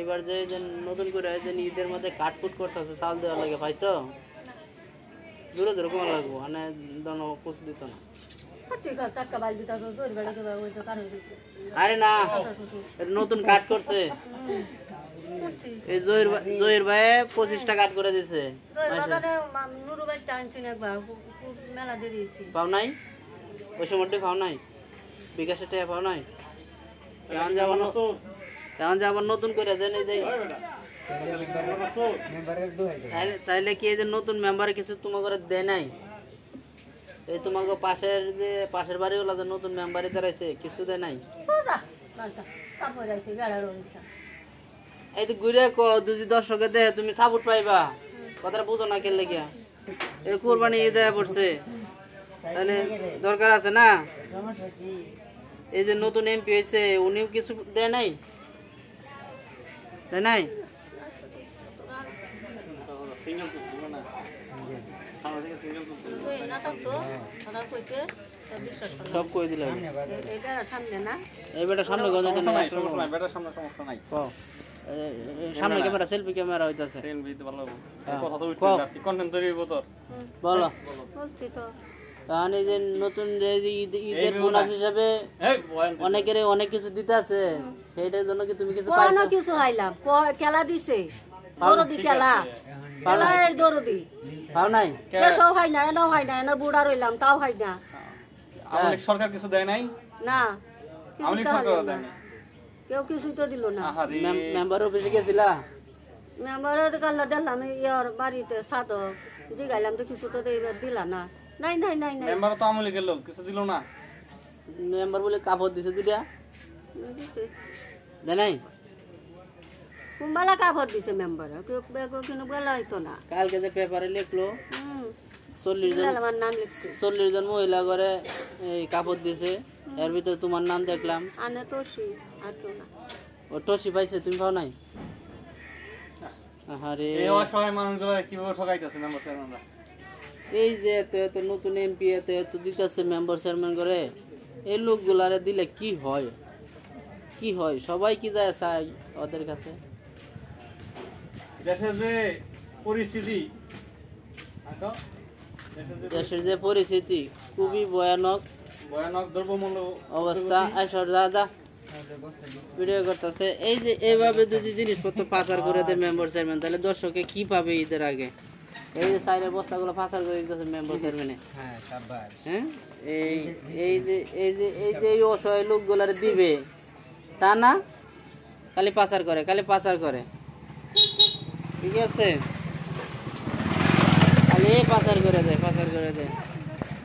এবার যে নতুন করে ঈদের মধ্যে কাটকুট করতেছে চাল দেওয়ার লাগে পাইছো দূরে দূরে কমা লাগবো মানে দন কুচ দিত না আরে না নতুন কাট করছে এই জহির ভাই 25টা কাট করে দিছে পাও নাই ওই সময়টা পাও নাই বিকাশের টাকা পাও নাই এখন যাবার নতুন করে দেন তাইলে কি এই যে নতুন মেম্বার কিছু তোমাকে দেয় নাই এই তোমাকে পাশের বাড়িগুলো যে নতুন মেম্বারই দাঁড়াইছে কিছু দেয় নাই এই তো ঘুরে যদি দর্শকে দেয় তুমি সাপোর্ট পাইবা কথাটা বুঝো না খেললে গিয়া এই কোরবানি দেয়া পড়ছে তাহলে দরকার আছে না এই যে নতুন এমপি হয়েছে উনিও কিছু দেয় নাই দেয় নাই সব কই দিলাম সামনে ক্যামেরা সেলফি ক্যামেরা হইতাছে বলো তাহলে যে নতুন ঈদের বোনাস হিসাবে অনেকের অনেক কিছু দিতে আছে সেইটার জন্য কি তুমি কিছু পাইছো? কিছু খাইলাম খেলা দিছে দরদি খেলা খেলা এই দরদি পাও নাই কেসও খাই না এনাও খাই না এনার বুড়া রইলাম তাও খাই না আমাদের সরকার কিছু দেয় নাই না আমাদের সরকার দেয় না কেউ কিছুই তো দিল না মেম্বার অফিসে গেছিলা মেম্বারের কাল্লা দিলাম ইয়ার বাড়িতে সাত দিগাইলাম তো কিছু তো দিলা না নাই নাই নাই নাই মেম্বার তো আমলি গেল কিছু দিল না মেম্বার বলে কাপড় দিছে দুইটা দেয় নাই কুম্বালা কাপড় দিছে মেম্বার কিন্তু বলা হইতো না কালকে যে পেপারে লিখলো 40 জন মহিলা করে এই কাপড় দিছে এর ভিতরে তোমার নাম দেখলাম আনে তোষি আর তো না ও তোষি পাইছে তুমি পাও নাই আরে এই অসহায় মানুষগুলো কিভাবে ঠকাইতেছে মেম্বার চেয়ারম্যানরা এই যে এত নতুন এমপি এত দিতেছে মেম্বার চেয়ারম্যান করে এই লোকগুলারে দিলে কি হয় সবাই কি যায় চাই ওদের কাছে দেশের যে পরিস্থিতি খুবই ভয়ানক দ্রব্যমূল্য অবস্থা আসর দাদা ভিডিও করতেছে এই যে এইভাবে যদি জিনিসপত্র পাচার করে দেয় মেম্বার চেয়ারম্যান তাহলে দর্শকে কি পাবে ঈদের আগে এই যে সাইডের বস্তাগুলো পাচার করে দিতেছে মেম্বার চেয়ারম্যানে হ্যাঁ এই যে অসহায় লোকগুলার দিবে তা না খালি পাচার করে ঠিক আছে খালি পাচার করে দেয়